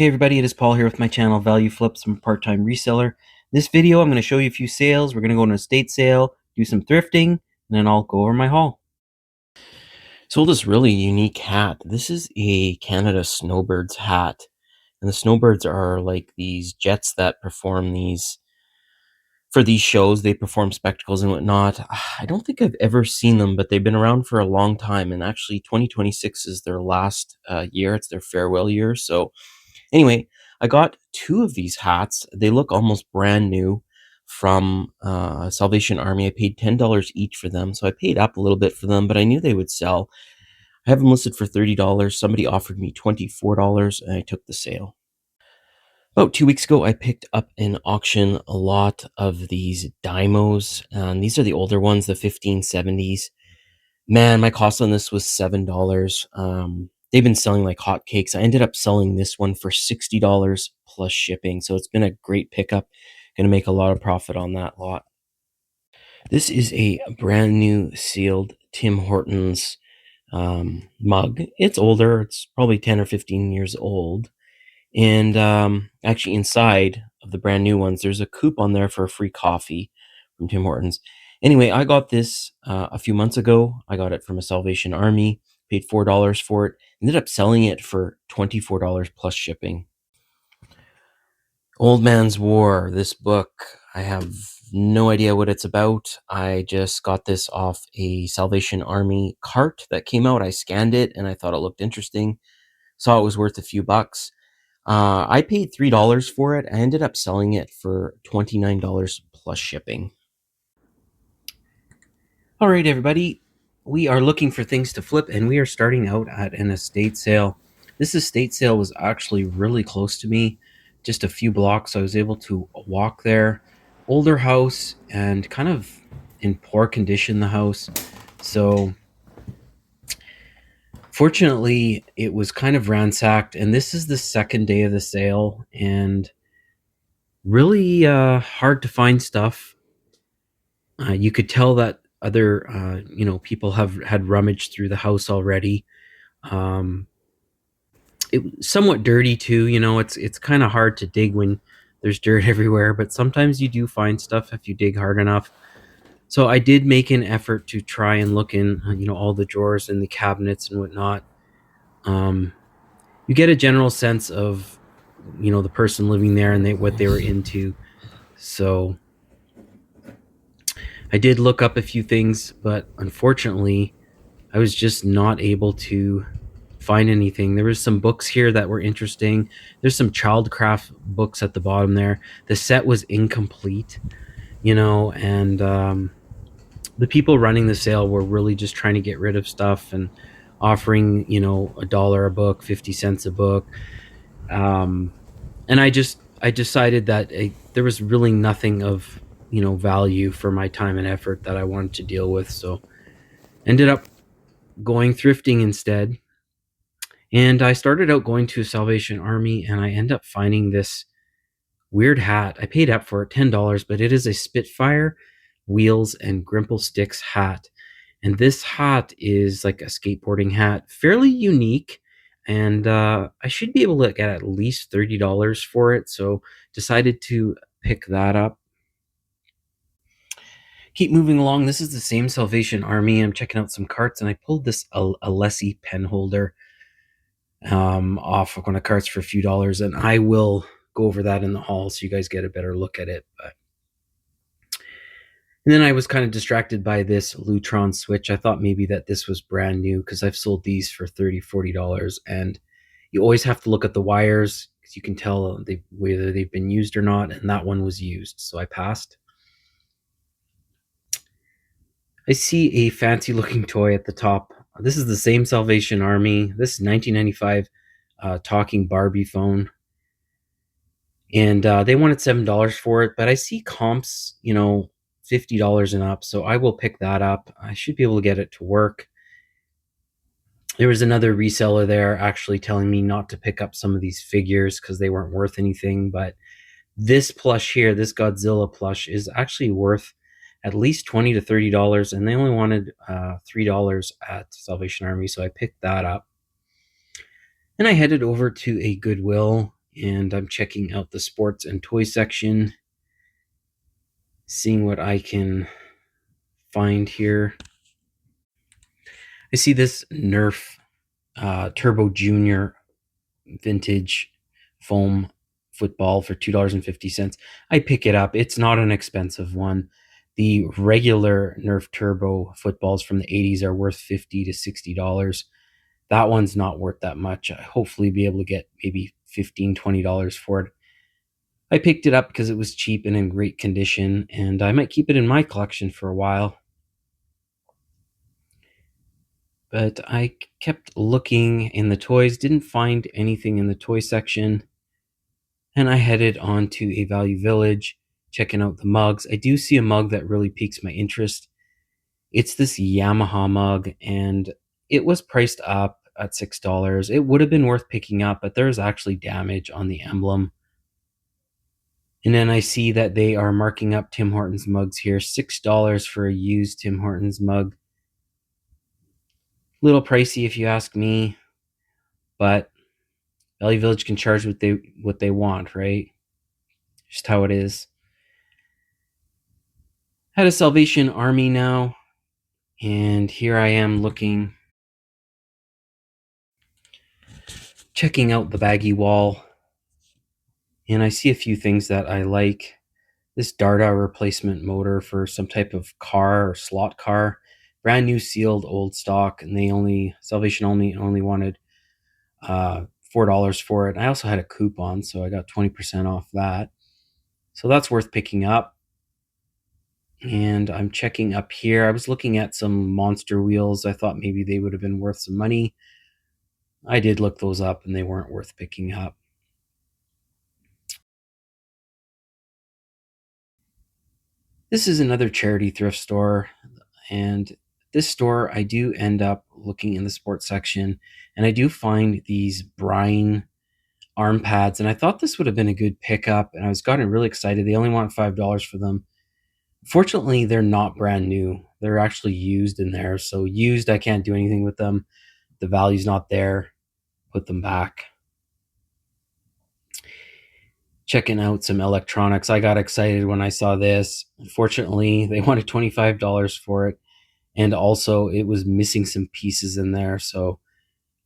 Hey everybody, it is Paul here with my channel Value Flips. I'm a part-time reseller. This video I'm going to show you a few sales. We're going to go on a estate sale, do some thrifting, and then I'll go over my haul. Sold this really unique hat. This is a Canada Snowbirds hat. And the Snowbirds are like these jets that perform for these shows. They perform spectacles and whatnot. I don't think I've ever seen them, but they've been around for a long time. And actually 2026 is their last year. It's their farewell year. So anyway, I got two of these hats. They look almost brand new from Salvation Army. I paid $10 each for them, so I paid up a little bit for them, but I knew they would sell. I have them listed for $30. Somebody offered me $24, and I took the sale. About 2 weeks ago, I picked up in auction a lot of these Dymos, and these are the older ones, the 1570s. Man, my cost on this was $7. They've been selling like hotcakes. I ended up selling this one for $60 plus shipping. So it's been a great pickup. Going to make a lot of profit on that lot. This is a brand new sealed Tim Hortons mug. It's older. It's probably 10 or 15 years old. And actually inside of the brand new ones, there's a coupon there for a free coffee from Tim Hortons. Anyway, I got this a few months ago. I got it from a Salvation Army, paid $4 for it, ended up selling it for $24 plus shipping. Old Man's War, this book, I have no idea what it's about. I just got this off a Salvation Army cart that came out. I scanned it and I thought it looked interesting. Saw it was worth a few bucks. I paid $3 for it. I ended up selling it for $29 plus shipping. All right, everybody. We are looking for things to flip, and we are starting out at an estate sale. This estate sale was actually really close to me, just a few blocks. I was able to walk there. Older house and kind of in poor condition, the house. So fortunately, it was kind of ransacked, and this is the second day of the sale, and really hard to find stuff. You could tell that other people have had rummaged through the house already. um, it was somewhat dirty too. It's kind of hard to dig when there's dirt everywhere, but sometimes you do find stuff if you dig hard enough. So I did make an effort to try and look in all the drawers and the cabinets and whatnot. You get a general sense of the person living there and what they were into. So I did look up a few things, but unfortunately I was just not able to find anything. There was some books here that were interesting. There's some childcraft books at the bottom there. The set was incomplete, and the people running the sale were really just trying to get rid of stuff and offering $1 a book, 50 cents a book. And I decided that there was really nothing of value for my time and effort that I wanted to deal with, so ended up going thrifting instead. And I started out going to Salvation Army, and I end up finding this weird hat. I paid up for it, $10, but it is a Spitfire wheels and Grimple sticks hat. And this hat is like a skateboarding hat, fairly unique. And I should be able to get at least $30 for it. So decided to pick that up. Keep moving along. This is the same Salvation Army. I'm checking out some carts, and I pulled this Alessi pen holder off of one of the carts for a few dollars, and I will go over that in the haul so you guys get a better look at it. And then I was kind of distracted by this Lutron switch. I thought maybe that this was brand new because I've sold these for $30-$40, and you always have to look at the wires because you can tell whether they've been used or not, and that one was used, so I passed. I see a fancy looking toy at the top. This is the same Salvation Army. This is 1995 talking Barbie phone. And they wanted $7 for it, but I see comps, $50 and up, so I will pick that up. I should be able to get it to work. There was another reseller there actually telling me not to pick up some of these figures because they weren't worth anything, but this plush here, this Godzilla plush, is actually worth at least $20 to $30, and they only wanted $3 at Salvation Army, so I picked that up. Then I headed over to a Goodwill and I'm checking out the sports and toy section, seeing what I can find here. I see this Nerf Turbo Junior vintage foam football for $2.50. I pick it up. It's not an expensive one. The regular Nerf Turbo footballs from the 80s are worth $50 to $60. That one's not worth that much. I hopefully be able to get maybe $15, $20 for it. I picked it up because it was cheap and in great condition, and I might keep it in my collection for a while. But I kept looking in the toys, didn't find anything in the toy section, and I headed on to a Value Village, checking out the mugs. I do see a mug that really piques my interest. It's this Yamaha mug, and it was priced up at $6. It would have been worth picking up, but there's actually damage on the emblem. And then I see that they are marking up Tim Hortons mugs here, $6 for a used Tim Hortons mug. Little pricey if you ask me, but Value Village can charge what they want, right? Just how it is. Had a Salvation Army now, and here I am looking, checking out the baggy wall, and I see a few things that I like. This Darda replacement motor for some type of car or slot car, brand new sealed old stock, and Salvation only wanted $4 for it. I also had a coupon, so I got 20% off that. So that's worth picking up. And I'm checking up here. I was looking at some monster wheels. I thought maybe they would have been worth some money. I did look those up, and they weren't worth picking up. This is another charity thrift store, and this store I do end up looking in the sports section, and I do find these brine arm pads, and I thought this would have been a good pickup, and I was gotten really excited. They only want $5 for them. Fortunately, they're not brand new. They're actually used in there. So used, I can't do anything with them. The value's not there. Put them back. Checking out some electronics. I got excited when I saw this. Unfortunately, they wanted $25 for it. And also it was missing some pieces in there. So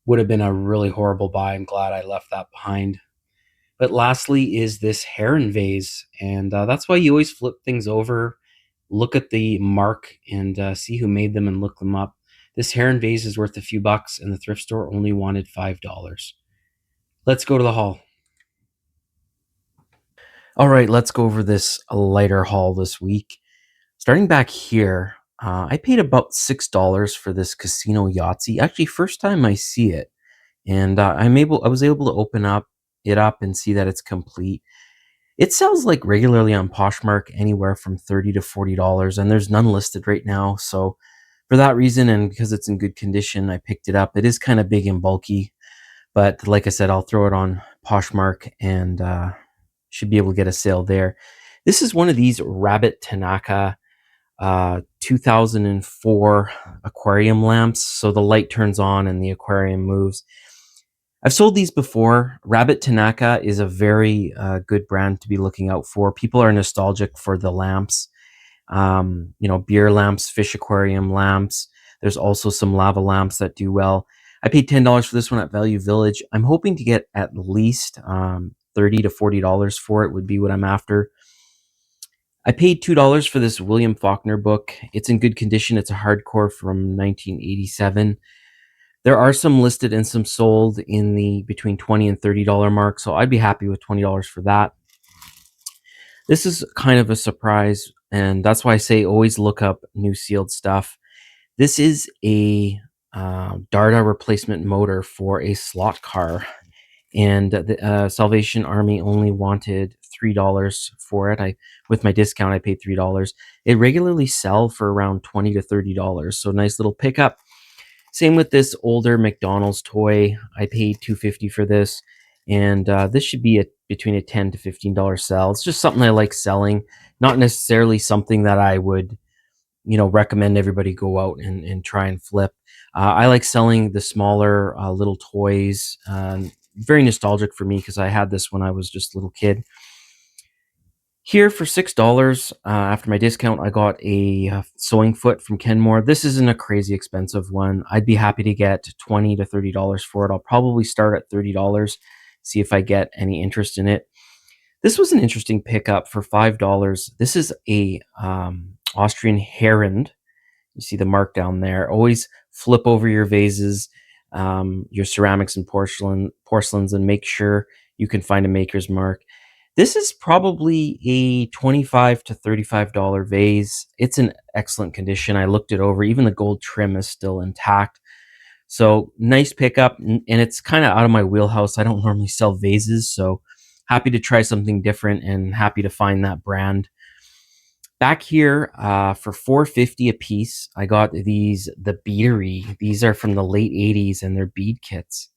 would have been a really horrible buy. I'm glad I left that behind. But lastly is this heron vase. And that's why you always flip things over, look at the mark, and see who made them and look them up. This heron vase is worth a few bucks, and the thrift store only wanted $5. Let's go to the haul. All right, let's go over this lighter haul this week. Starting back here, I paid about $6 for this Casino Yahtzee. Actually, first time I see it, and I was able to open it up and see that it's complete. It sells like regularly on Poshmark anywhere from $30 to $40, and there's none listed right now. So for that reason, and because it's in good condition, I picked it up. It is kind of big and bulky, but like I said, I'll throw it on Poshmark and should be able to get a sale there. This is one of these Rabbit Tanaka 2004 aquarium lamps. So the light turns on and the aquarium moves. I've sold these before. Rabbit Tanaka is a very good brand to be looking out for. People are nostalgic for the lamps. Beer lamps, fish aquarium lamps. There's also some lava lamps that do well. I paid $10 for this one at Value Village. I'm hoping to get at least $30 to $40 for it would be what I'm after. I paid $2 for this William Faulkner book. It's in good condition. It's a hardcore from 1987. There are some listed and some sold in the between $20 and $30 mark, so I'd be happy with $20 for that. This is kind of a surprise, and that's why I say always look up new sealed stuff. This is a Darda replacement motor for a slot car, and the Salvation Army only wanted $3 for it. With my discount, I paid $3. It regularly sell for around $20 to $30, so nice little pickup. Same with this older McDonald's toy. I paid $2.50 for this, and this should be between a $10 to $15 sell. It's just something I like selling, not necessarily something that I would recommend everybody go out and try and flip. I like selling the smaller little toys, very nostalgic for me because I had this when I was just a little kid. Here for $6, after my discount, I got a sewing foot from Kenmore. This isn't a crazy expensive one. I'd be happy to get $20 to $30 for it. I'll probably start at $30, see if I get any interest in it. This was an interesting pickup for $5. This is a Austrian Herend. You see the mark down there. Always flip over your vases, your ceramics and porcelains, and make sure you can find a maker's mark. This is probably a $25 to $35 vase. It's in excellent condition. I looked it over. Even the gold trim is still intact. So nice pickup, and it's kind of out of my wheelhouse. I don't normally sell vases, so happy to try something different and happy to find that brand. Back here, for $4.50 a piece, I got the beadery. These are from the late 80s and they're bead kits.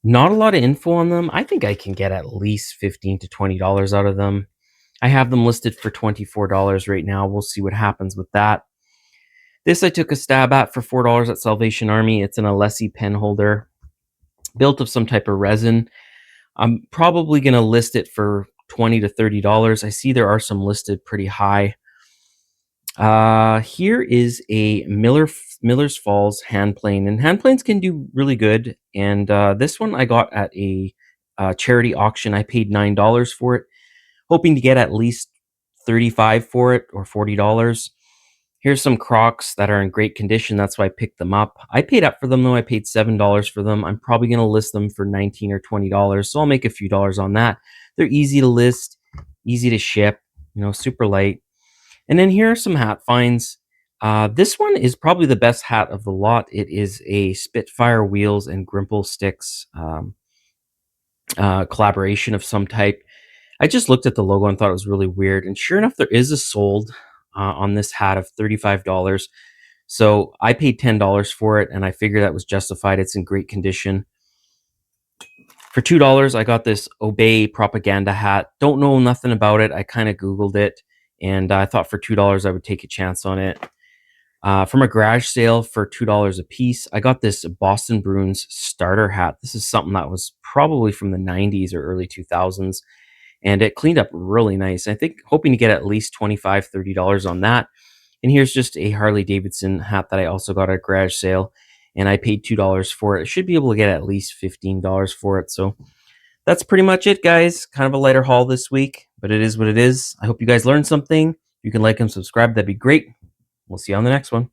Not a lot of info on them. I think I can get at least $15 to $20 out of them. I have them listed for $24 right now. We'll see what happens with that. This I took a stab at for $4 at Salvation Army. It's an Alessi pen holder built of some type of resin. I'm probably going to list it for $20 to $30. I see there are some listed pretty high. Here is a Miller's Falls hand plane, and hand planes can do really good. And this one I got at a charity auction. I paid $9 for it, hoping to get at least 35 for it or $40. Here's some Crocs that are in great condition. That's why I picked them up. I paid up for them though. I paid $7 for them. I'm probably going to list them for $19 or $20, so I'll make a few dollars on that. They're easy to list, easy to ship, super light. And then here are some hat finds. This one is probably the best hat of the lot. It is a Spitfire wheels and Grimple sticks collaboration of some type. I just looked at the logo and thought it was really weird. And sure enough, there is a sold on this hat of $35. So I paid $10 for it, and I figured that was justified. It's in great condition. For $2, I got this Obey propaganda hat. Don't know nothing about it. I kind of Googled it, and I thought for $2 I would take a chance on it. From a garage sale for $2 a piece, I got this Boston Bruins starter hat. This is something that was probably from the 90s or early 2000s, and it cleaned up really nice. I think hoping to get at least $25, $30 on that. And here's just a Harley Davidson hat that I also got at a garage sale, and I paid $2 for it. I should be able to get at least $15 for it. So that's pretty much it, guys. Kind of a lighter haul this week, but it is what it is. I hope you guys learned something. You can like and subscribe. That'd be great. We'll see you on the next one.